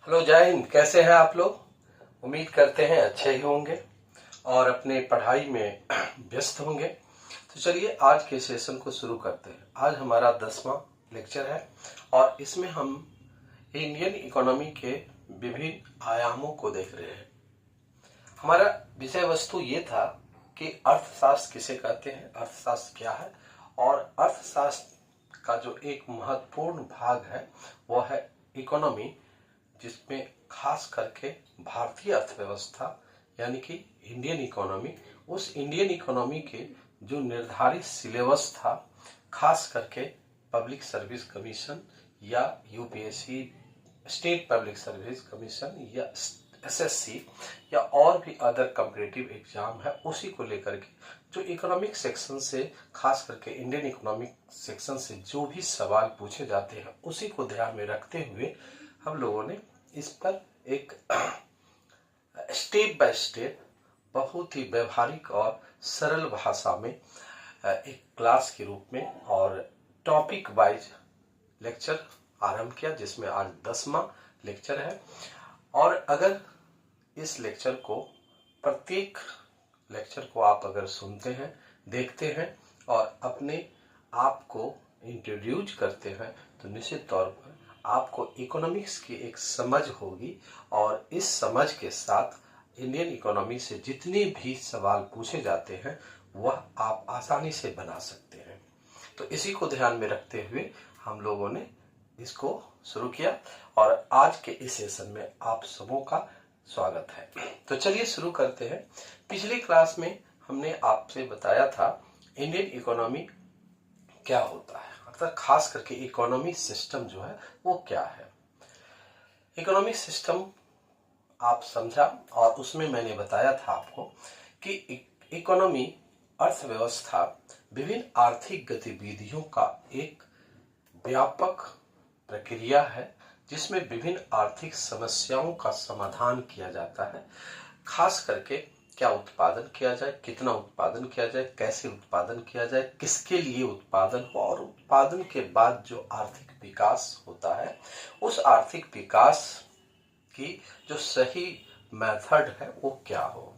Hello, जय हिंद। कैसे हैं आप लोग? उम्मीद करते हैं अच्छे ही होंगे और अपने पढ़ाई में व्यस्त होंगे। तो चलिए आज के सेशन को शुरू करते हैं। आज हमारा 10वां लेक्चर है और इसमें हम इंडियन इकोनॉमी के विभिन्न आयामों को देख रहे हैं। हमारा विषय वस्तु ये था कि अर्थशास्त्र किसे कहते हैं, अर्थशास्त्र क्या है, और अर्थशास्त्र का जो एक महत्वपूर्ण भाग है वह है इकोनॉमी, जिसमें खास करके भारतीय अर्थव्यवस्था यानी कि इंडियन इकोनॉमी, उस इंडियन इकोनॉमी के जो निर्धारित सिलेबस था, खास करके पब्लिक सर्विस कमीशन या UPSC, state public service commission या एसएससी या और भी अदर कॉम्पिटिटिव एग्जाम है, उसी को लेकर के जो इकोनॉमिक सेक्शन से, खास करके इंडियन इकोनॉमिक सेक्शन से जो भी सवाल पूछे जाते हैं उसी को ध्यान में रखते हुए हम लोगों ने इस पर एक स्टेप बाय स्टेप बहुत ही व्यवहारिक और सरल भाषा में एक क्लास के रूप में और टॉपिक वाइज लेक्चर आरंभ किया, जिसमें आज 10वां लेक्चर है। और अगर इस लेक्चर को, प्रत्येक लेक्चर को आप अगर सुनते हैं, देखते हैं और अपने आप को इंट्रोड्यूस करते हैं तो निश्चित तौर पर आपको इकोनॉमिक्स की एक समझ होगी और इस समझ के साथ इंडियन इकोनॉमी से जितने भी सवाल पूछे जाते हैं वह आप आसानी से बना सकते हैं। तो इसी को ध्यान में रखते हुए हम लोगों ने इसको शुरू किया और आज के इस सेशन में आप सबों का स्वागत है। तो चलिए शुरू करते हैं। पिछली क्लास में हमने आपसे बताया था इंडियन इकोनॉमी क्या होता है, अर्थात खास करके इकोनॉमी सिस्टम जो है वो क्या है। इकोनॉमिक सिस्टम आप समझा और उसमें मैंने बताया था आपको कि इकोनॉमी, अर्थव्यवस्था, विभिन्न आर्थिक गतिविधियों का एक व्यापक प्रक्रिया है जिसमें विभिन्न आर्थिक समस्याओं का समाधान किया जाता है। खास करके क्या उत्पादन किया जाए, कितना उत्पादन किया जाए, कैसे उत्पादन किया जाए, किसके लिए उत्पादन हो, और उत्पादन के बाद जो आर्थिक विकास होता है उस आर्थिक विकास की जो सही मेथड है वो क्या हो।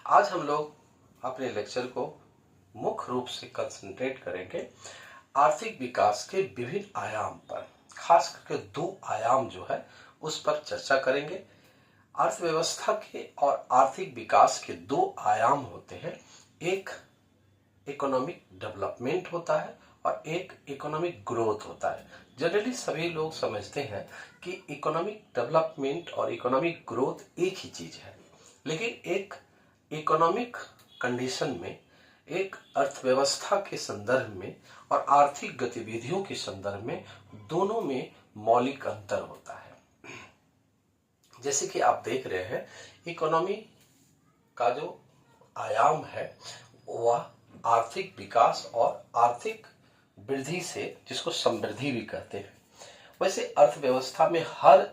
आज हम लोग अपने लेक्चर को मुख्य रूप से कंसंट्रेट करेंगे आर्थिक विकास के विभिन्न आयाम पर। खास करके 2 आयाम जो है उस पर चर्चा करेंगे। अर्थव्यवस्था के और आर्थिक विकास के 2 आयाम होते हैं, एक इकोनॉमिक डेवलपमेंट होता है और एक इकोनॉमिक ग्रोथ होता है। जनरली सभी लोग समझते हैं कि इकोनॉमिक डेवलपमेंट और इकोनॉमिक ग्रोथ एक ही चीज है, लेकिन एक इकोनॉमिक कंडीशन में, एक अर्थव्यवस्था के संदर्भ में और आर्थिक गतिविधियों के संदर्भ में दोनों में मौलिक अंतर होता है। जैसे कि आप देख रहे हैं, इकोनॉमी का जो आयाम है वह आर्थिक विकास और आर्थिक वृद्धि से, जिसको समृद्धि भी कहते हैं। वैसे अर्थव्यवस्था में हर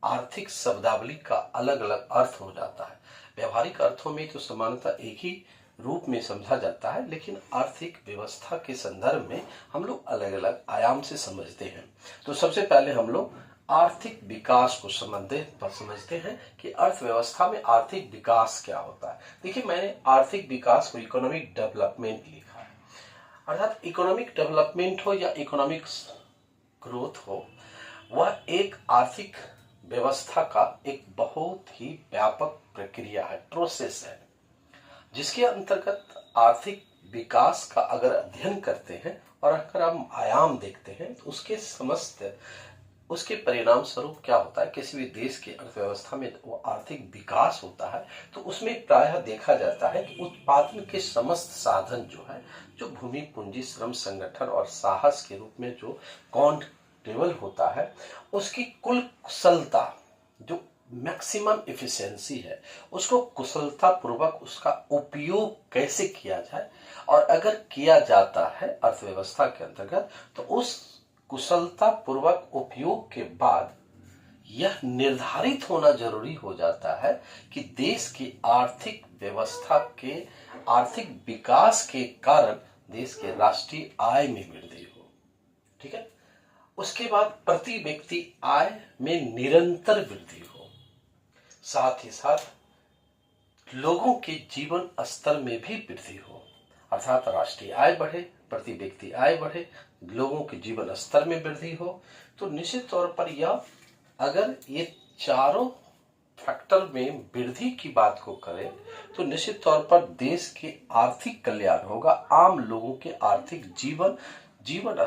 आर्थिक शब्दावली का अलग अलग अर्थ हो जाता है। व्यवहारिक अर्थों में तो समानता एक ही रूप में समझा जाता है, लेकिन आर्थिक व्यवस्था के संदर्भ में हम लोग अलग अलग आयाम से समझते हैं। तो सबसे पहले हम लोग आर्थिक विकास को समझते हैं कि अर्थव्यवस्था में आर्थिक विकास क्या होता है। देखिए, मैंने आर्थिक विकास को इकोनॉमिक डेवलपमेंट लिखा है, अर्थात इकोनॉमिक डेवलपमेंट हो या इकोनॉमिक ग्रोथ हो, वह एक आर्थिक व्यवस्था का एक बहुत ही व्यापक प्रक्रिया है, प्रोसेस है, जिसके अंतर्गत आर्थिक विकास का अगर अध्ययन करते हैं और अगर हम आयाम देखते हैं तो उसके परिणाम स्वरूप क्या होता है। किसी भी देश की अर्थव्यवस्था में वो आर्थिक विकास होता है तो उसमें प्रायः देखा जाता है कि उत्पादन के समस्त साधन जो है, जो भूमि, पूंजी, श्रम, संगठन और साहस के रूप में जो काउंटेबल होता है, उसकी कुल कुशलता, जो मैक्सिमम एफिशिएंसी है, उसको कुशलता पूर्वक उसका उपयोग कैसे किया जाए, और अगर किया जाता है अर्थव्यवस्था के अंतर्गत तो उस कुशलता पूर्वक उपयोग के बाद यह निर्धारित होना जरूरी हो जाता है कि देश की आर्थिक व्यवस्था के आर्थिक विकास के कारण देश के राष्ट्रीय आय में वृद्धि हो। ठीक है, उसके बाद प्रति व्यक्ति आय में निरंतर वृद्धि हो, साथ ही साथ लोगों के जीवन स्तर में भी वृद्धि हो, अर्थात राष्ट्रीय आय बढ़े, प्रति व्यक्ति आय बढ़े, लोगों के जीवन स्तर में वृद्धि हो। तो निश्चित तौर पर यह, अगर ये चारों फैक्टर में वृद्धि की बात को करें तो निश्चित तौर पर देश के आर्थिक कल्याण होगा, आम लोगों के आर्थिक जीवन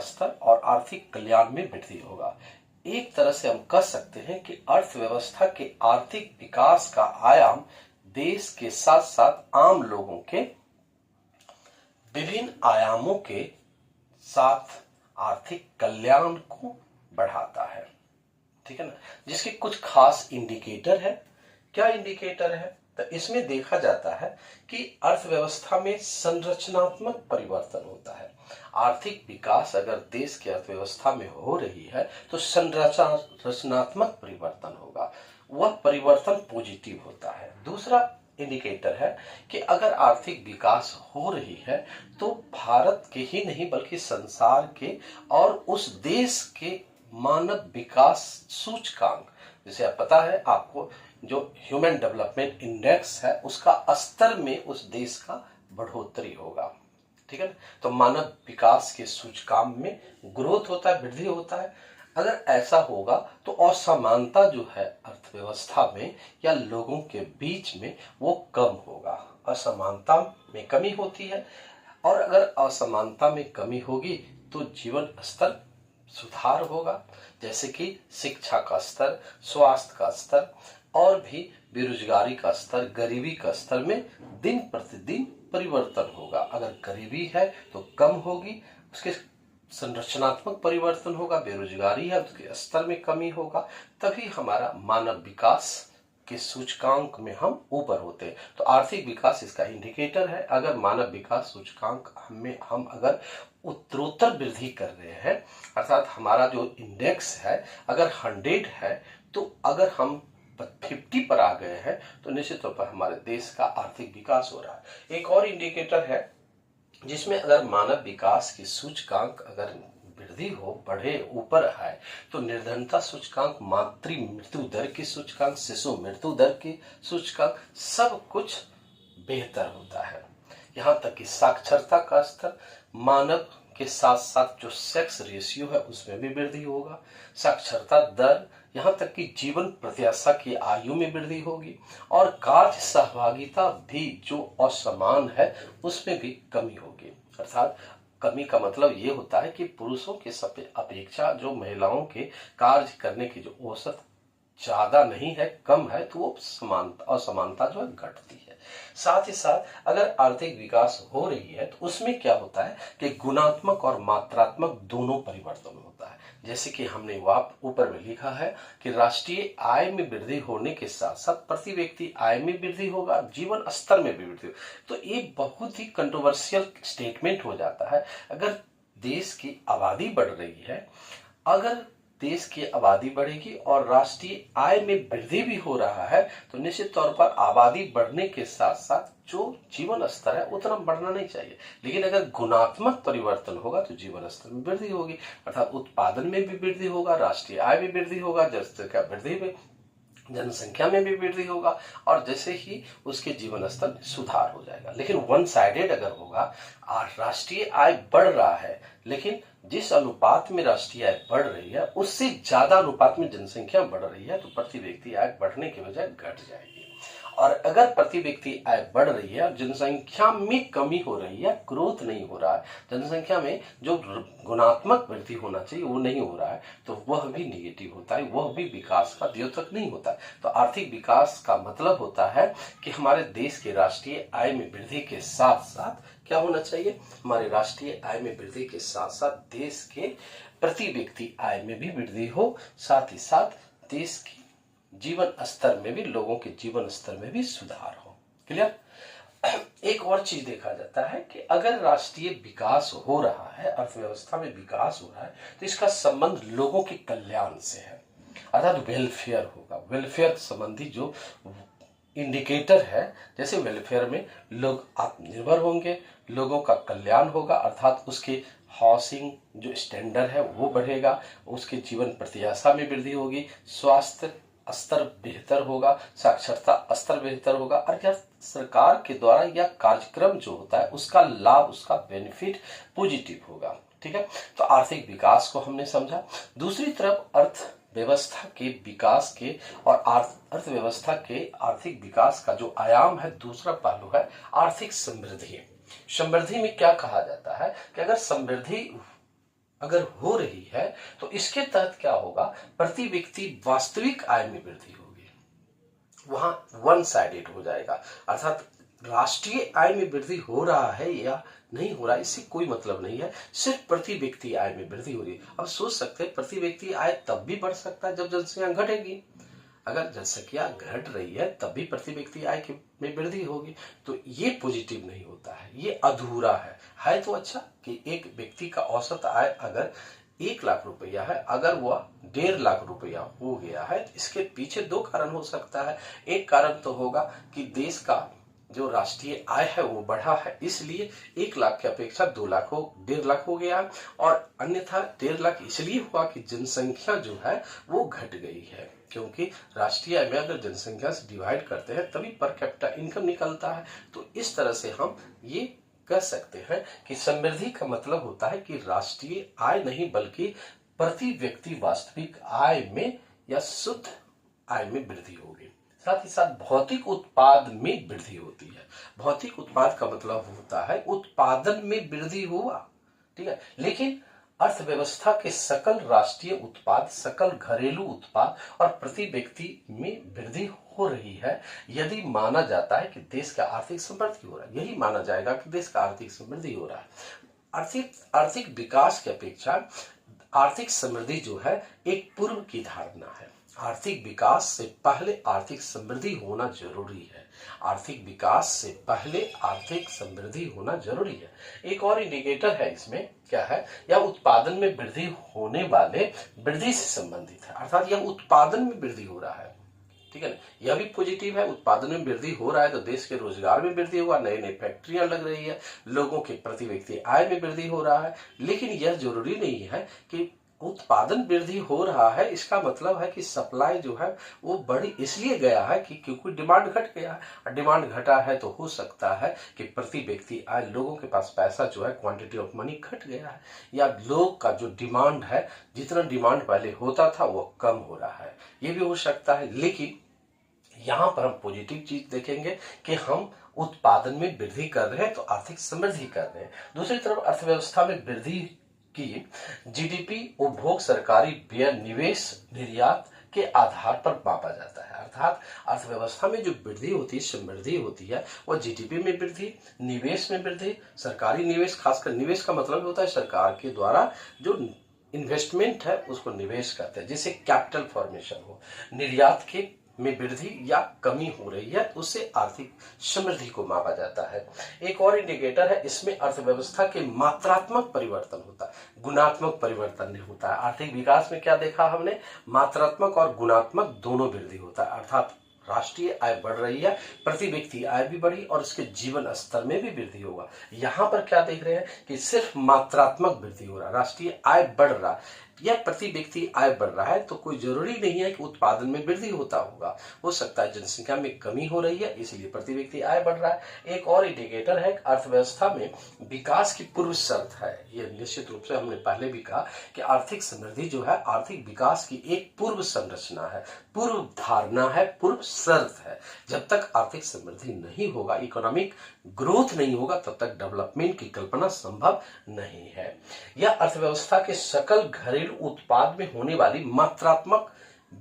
स्तर और आर्थिक कल्याण में वृद्धि होगा। एक तरह से हम कह सकते हैं कि अर्थव्यवस्था के आर्थिक विकास का आयाम देश के साथ साथ आम लोगों के विभिन्न आयामों के साथ आर्थिक कल्याण को बढ़ाता है, ठीक है ना, जिसके कुछ खास इंडिकेटर है। क्या इंडिकेटर है? तो इसमें देखा जाता है कि अर्थव्यवस्था में संरचनात्मक परिवर्तन होता है। आर्थिक विकास अगर देश की अर्थव्यवस्था में हो रही है तो संरचनात्मक परिवर्तन होगा, वह परिवर्तन पॉजिटिव होता है। दूसरा इंडिकेटर है कि अगर आर्थिक विकास हो रही है तो भारत के ही नहीं बल्कि संसार के और उस देश के मानव विकास सूचकांक, जिसे आप पता है आपको, जो ह्यूमन डेवलपमेंट इंडेक्स है, उसका स्तर में उस देश का बढ़ोतरी होगा, ठीक है ना। तो मानव विकास के सूचकांक में ग्रोथ होता है, वृद्धि होता है। अगर ऐसा होगा तो असमानता जो है अर्थव्यवस्था में या लोगों के बीच में वो कम होगा, असमानता में कमी होती है। और अगर असमानता में कमी होगी तो जीवन स्तर सुधार होगा, जैसे कि शिक्षा का स्तर, स्वास्थ्य का स्तर और भी बेरोजगारी का स्तर, गरीबी का स्तर में दिन प्रतिदिन परिवर्तन होगा। अगर गरीबी है तो कम होगी, उसके संरचनात्मक परिवर्तन होगा, बेरोजगारी है उसके स्तर में कमी होगा, तभी हमारा मानव विकास के सूचकांक में हम ऊपर होते हैं। तो आर्थिक विकास इसका इंडिकेटर है। अगर मानव विकास सूचकांक में हम अगर उत्तरोत्तर वृद्धि कर रहे हैं, अर्थात हमारा जो इंडेक्स है अगर 100 है, तो अगर हम 50 पर आ गए हैं तो निश्चित तौर पर हमारे देश का आर्थिक विकास हो रहा है। एक और इंडिकेटर है जिसमें अगर मानव विकास की सूचकांक अगर वृद्धि हो, बढ़े, ऊपर आए, तो निर्धनता सूचकांक, मातृ मृत्यु दर की सूचकांक, शिशु मृत्यु दर की सूचकांक, सब कुछ बेहतर होता है। यहाँ तक कि साक्षरता का स्तर, मानव के साथ साथ जो सेक्स रेशियो है उसमें भी वृद्धि होगा, साक्षरता दर, यहाँ तक कि जीवन प्रत्याशा की आयु में वृद्धि होगी और कार्य सहभागिता भी जो असमान है उसमें भी कमी होगी। अर्थात कमी का मतलब ये होता है कि पुरुषों के अपेक्षा जो महिलाओं के कार्य करने की जो औसत ज्यादा नहीं है, कम है, तो वो असमानता जो है घटती है। साथ ही साथ अगर आर्थिक विकास हो रही है तो उसमें क्या होता है कि गुणात्मक और मात्रात्मक दोनों परिवर्तन होता है। जैसे कि हमने वहाँ ऊपर में लिखा है कि राष्ट्रीय आय में वृद्धि होने के साथ साथ प्रति व्यक्ति आय में वृद्धि होगा, जीवन स्तर में भी वृद्धि होगा। तो ये बहुत ही कंट्रोवर्शियल स्टेटमेंट हो जाता है। अगर देश की आबादी बढ़ रही है, अगर देश की आबादी बढ़ेगी और राष्ट्रीय आय में वृद्धि भी हो रहा है, तो निश्चित तौर पर आबादी बढ़ने के साथ साथ जो जीवन स्तर है उतना बढ़ना नहीं चाहिए। लेकिन अगर गुणात्मक परिवर्तन होगा तो जीवन स्तर में वृद्धि होगी, अर्थात उत्पादन में भी वृद्धि होगा, राष्ट्रीय आय में वृद्धि होगा, जनसंख्या में भी वृद्धि होगा और जैसे ही उसके जीवन स्तर में सुधार हो जाएगा। लेकिन वन साइडेड अगर होगा, राष्ट्रीय आय बढ़ रहा है लेकिन जिस अनुपात में राष्ट्रीय आय बढ़ रही है उससे ज्यादा अनुपात में जनसंख्या बढ़ रही है, तो प्रति व्यक्ति आय बढ़ने के बजाय घट जाएगी। और अगर प्रति व्यक्ति आय बढ़ रही है और जनसंख्या में कमी हो रही है, ग्रोथ नहीं हो रहा है, जनसंख्या में जो गुणात्मक वृद्धि होना चाहिए वो नहीं हो रहा है, तो वह भी निगेटिव होता है, वह भी विकास का द्योतक नहीं होता है। तो आर्थिक विकास का मतलब होता है कि हमारे देश के राष्ट्रीय आय में वृद्धि के साथ साथ क्या होना चाहिए, हमारे राष्ट्रीय आय में वृद्धि के साथ साथ देश के प्रति व्यक्ति आय में भी वृद्धि हो, साथ ही साथ देश की जीवन स्तर में भी, लोगों के जीवन स्तर में भी सुधार हो। क्लियर? एक और चीज देखा जाता है कि अगर राष्ट्रीय विकास हो रहा है, अर्थव्यवस्था में विकास हो रहा है, तो इसका संबंध लोगों के कल्याण से है, अर्थात वेलफेयर होगा। वेलफेयर संबंधी जो इंडिकेटर है, जैसे वेलफेयर में लोग आत्मनिर्भर होंगे, लोगों का कल्याण होगा, अर्थात उसके हाउसिंग जो स्टैंडर्ड है वो बढ़ेगा, उसके जीवन प्रत्याशा में वृद्धि होगी, स्वास्थ्य स्तर बेहतर होगा, साक्षरता स्तर बेहतर होगा, और क्या सरकार के द्वारा यह कार्यक्रम जो होता है उसका लाभ, उसका बेनिफिट पॉजिटिव होगा। ठीक है, तो आर्थिक विकास को हमने समझा। दूसरी तरफ अर्थव्यवस्था के विकास के और अर्थव्यवस्था के आर्थिक विकास का जो आयाम है, दूसरा पहलू है आर्थिक समृद्धि। समृद्धि में क्या कहा जाता है कि अगर समृद्धि अगर हो रही है तो इसके तहत क्या होगा, प्रति व्यक्ति वास्तविक आय में वृद्धि होगी, वहां वन साइडेड हो जाएगा, अर्थात राष्ट्रीय आय में वृद्धि हो रहा है या नहीं हो रहा है इससे कोई मतलब नहीं है, सिर्फ प्रति व्यक्ति आय में वृद्धि हो रही है। अब सोच सकते हैं प्रति व्यक्ति आय तब भी बढ़ सकता है जब जनसंख्या घटेगी, अगर जनसंख्या घट रही है तब भी प्रति व्यक्ति आय में वृद्धि होगी, तो ये पॉजिटिव नहीं होता है, ये अधूरा है तो अच्छा कि एक व्यक्ति का औसत आय अगर 1 लाख रुपया है, अगर वह 1.5 लाख रुपया हो गया है, तो इसके पीछे 2 कारण हो सकता है। एक कारण तो होगा कि देश का जो राष्ट्रीय आय है वो बढ़ा है, इसलिए 1 लाख की अपेक्षा 2 लाख हो 1.5 लाख हो गया, और अन्यथा 1.5 लाख इसलिए हुआ कि जनसंख्या जो है वो घट गई है, क्योंकि राष्ट्रीय आय में अगर जनसंख्या से डिवाइड करते हैं तभी पर कैपिटा इनकम निकलता है। तो इस तरह से हम ये कह सकते हैं कि समृद्धि का मतलब होता है कि राष्ट्रीय आय नहीं बल्कि प्रति व्यक्ति वास्तविक आय में या शुद्ध आय में वृद्धि होगी। साथ ही साथ भौतिक उत्पाद में वृद्धि होती है। भौतिक उत्पाद का मतलब होता है उत्पादन में वृद्धि हुआ, ठीक है, लेकिन अर्थव्यवस्था के सकल राष्ट्रीय उत्पाद, सकल घरेलू उत्पाद और प्रति व्यक्ति में वृद्धि हो रही है यदि माना जाता है कि देश का आर्थिक समृद्धि हो रहा है। यही माना जाएगा कि देश का आर्थिक समृद्धि हो रहा है। आर्थिक विकास की अपेक्षा आर्थिक समृद्धि जो है एक पूर्व की धारणा है। आर्थिक विकास से पहले आर्थिक समृद्धि होना जरूरी है। आर्थिक विकास से पहले आर्थिक समृद्धि होना जरूरी है। एक और इंडिकेटर है इसमें, क्या है, यह उत्पादन में वृद्धि होने वाले वृद्धि से संबंधित है, अर्थात यह उत्पादन में वृद्धि हो रहा है, ठीक है, यह भी पॉजिटिव है। उत्पादन में वृद्धि हो रहा है तो देश के रोजगार में वृद्धि होगा, नई नई फैक्ट्रियां लग रही है, लोगों के प्रति व्यक्ति आय में वृद्धि हो रहा है। लेकिन यह जरूरी नहीं है कि उत्पादन वृद्धि हो रहा है इसका मतलब है कि सप्लाई जो है वो बढ़ी इसलिए गया है कि क्योंकि डिमांड घट गया है। डिमांड घटा है तो हो सकता है कि प्रति व्यक्ति आय, लोगों के पास पैसा जो है, क्वांटिटी ऑफ मनी घट गया है, या लोग का जो डिमांड है, जितना डिमांड पहले होता था वो कम हो रहा है, ये भी हो सकता है। लेकिन यहां पर हम पॉजिटिव चीज देखेंगे कि हम उत्पादन में वृद्धि कर रहे हैं तो आर्थिक समृद्धि कर रहे हैं। दूसरी तरफ अर्थव्यवस्था में वृद्धि की जीडीपी, उपभोग, सरकारी व्यय, निवेश, निर्यात के आधार पर मापा जाता है। अर्थात अर्थव्यवस्था में जो वृद्धि होती है, समृद्धि होती है, वह जीडीपी में वृद्धि, निवेश में वृद्धि, सरकारी निवेश, खासकर निवेश का मतलब होता है सरकार के द्वारा जो इन्वेस्टमेंट है उसको निवेश करते हैं, जिससे कैपिटल फॉर्मेशन हो। निर्यात के में वृद्धि या कमी हो रही है, उससे आर्थिक समृद्धि को मापा जाता है। एक और इंडिकेटर है, इसमें अर्थव्यवस्था के मात्रात्मक परिवर्तन होता है, गुणात्मक परिवर्तन नहीं होता है। आर्थिक विकास में क्या देखा हमने, मात्रात्मक और गुणात्मक दोनों वृद्धि होता है, अर्थात राष्ट्रीय आय बढ़ रही है, प्रति व्यक्ति आय भी बढ़ी और उसके जीवन स्तर में भी वृद्धि होगा। यहाँ पर क्या देख रहे हैं कि सिर्फ मात्रात्मक वृद्धि हो रहा है, राष्ट्रीय आय बढ़ रहा है या प्रति व्यक्ति आय बढ़ रहा है, तो कोई जरूरी नहीं है कि उत्पादन में वृद्धि होता होगा, हो सकता है जनसंख्या में कमी हो रही है इसलिए प्रति व्यक्ति आय बढ़ रहा है। एक और इंडिकेटर है, अर्थव्यवस्था में विकास की पूर्व शर्त है। ये निश्चित रूप से हमने पहले भी कहा कि आर्थिक समृद्धि जो है आर्थिक विकास की एक पूर्व संरचना है, पूर्व धारणा है, पूर्व शर्त है। जब तक आर्थिक समृद्धि नहीं होगा, इकोनॉमिक ग्रोथ नहीं होगा, तब तक डेवलपमेंट की कल्पना संभव नहीं है। यह अर्थव्यवस्था के सकल घरेलू उत्पाद में होने वाली मात्रात्मक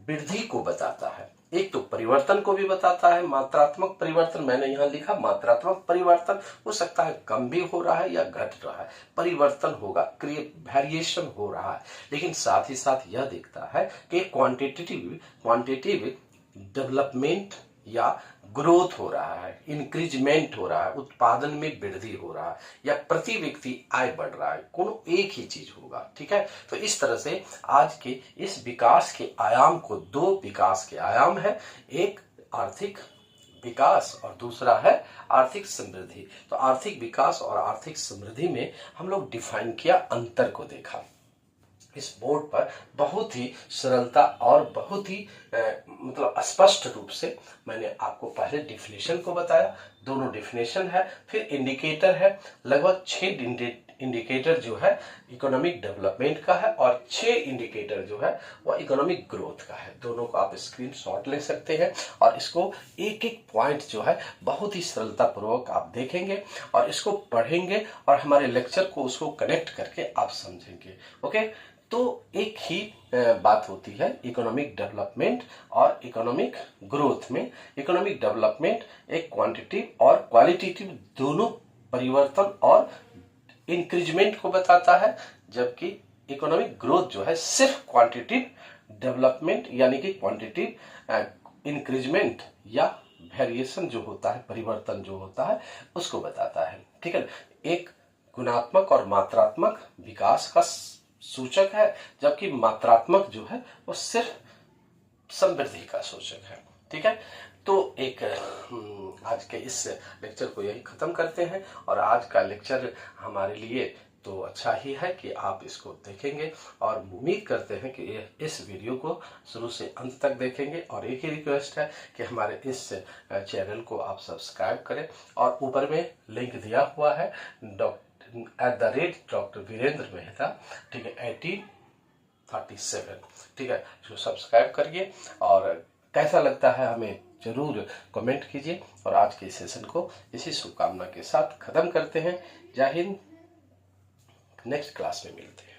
वृद्धि को बताता है। एक तो परिवर्तन को भी बताता है, मात्रात्मक परिवर्तन, मैंने यहां लिखा मात्रात्मक परिवर्तन, हो सकता है कम भी हो रहा है या घट रहा है, परिवर्तन होगा, वेरिएशन हो रहा है। लेकिन साथ ही साथ यह दिखता है कि क्वांटिटेटिव डेवलपमेंट या ग्रोथ हो रहा है, इंक्रीजमेंट हो रहा है, उत्पादन में वृद्धि हो रहा है या प्रति व्यक्ति आय बढ़ रहा है, कोनो एक ही चीज होगा, ठीक है। तो इस तरह से आज के इस विकास के आयाम को, 2 विकास के आयाम है, एक आर्थिक विकास और दूसरा है आर्थिक समृद्धि। तो आर्थिक विकास और आर्थिक समृद्धि में हम लोग डिफाइन किया, अंतर को देखा। इस बोर्ड पर बहुत ही सरलता और बहुत ही मतलब स्पष्ट रूप से मैंने आपको पहले डिफिनेशन को बताया, दोनों डिफिनेशन है, फिर इंडिकेटर है, लगभग 6 इंडिकेटर जो है इकोनॉमिक डेवलपमेंट का है और 6 इंडिकेटर जो है वो इकोनॉमिक ग्रोथ का है। दोनों को आप स्क्रीनशॉट ले सकते हैं और इसको एक एक पॉइंट जो है बहुत ही सरलता पूर्वक आप देखेंगे और इसको पढ़ेंगे और हमारे लेक्चर को उसको कनेक्ट करके आप समझेंगे। ओके, तो एक ही बात होती है इकोनॉमिक डेवलपमेंट और इकोनॉमिक ग्रोथ में। इकोनॉमिक डेवलपमेंट एक क्वांटिटिव और क्वालिटेटिव दोनों परिवर्तन और इंक्रीजमेंट को बताता है, जबकि इकोनॉमिक ग्रोथ जो है सिर्फ क्वांटिटिव डेवलपमेंट यानी कि क्वांटिटिव इंक्रीजमेंट या वेरिएशन जो होता है, परिवर्तन जो होता है, उसको बताता है। ठीक है, एक गुणात्मक और मात्रात्मक विकास का सूचक है, जबकि मात्रात्मक जो है वो सिर्फ समृद्धि का सूचक है। ठीक है, तो एक आज के इस लेक्चर को यही खत्म करते हैं और आज का लेक्चर हमारे लिए तो अच्छा ही है कि आप इसको देखेंगे और उम्मीद करते हैं कि इस वीडियो को शुरू से अंत तक देखेंगे। और एक ही रिक्वेस्ट है कि हमारे इस चैनल को आप सब्सक्राइब करें और ऊपर में लिंक दिया हुआ है @Dr. वीरेंद्र मेहता, ठीक है, 1837, ठीक है, इसको सब्सक्राइब करिए और कैसा लगता है हमें जरूर कमेंट कीजिए। और आज के सेशन को इसी शुभकामना के साथ खत्म करते हैं। जय हिंद, नेक्स्ट क्लास में मिलते हैं।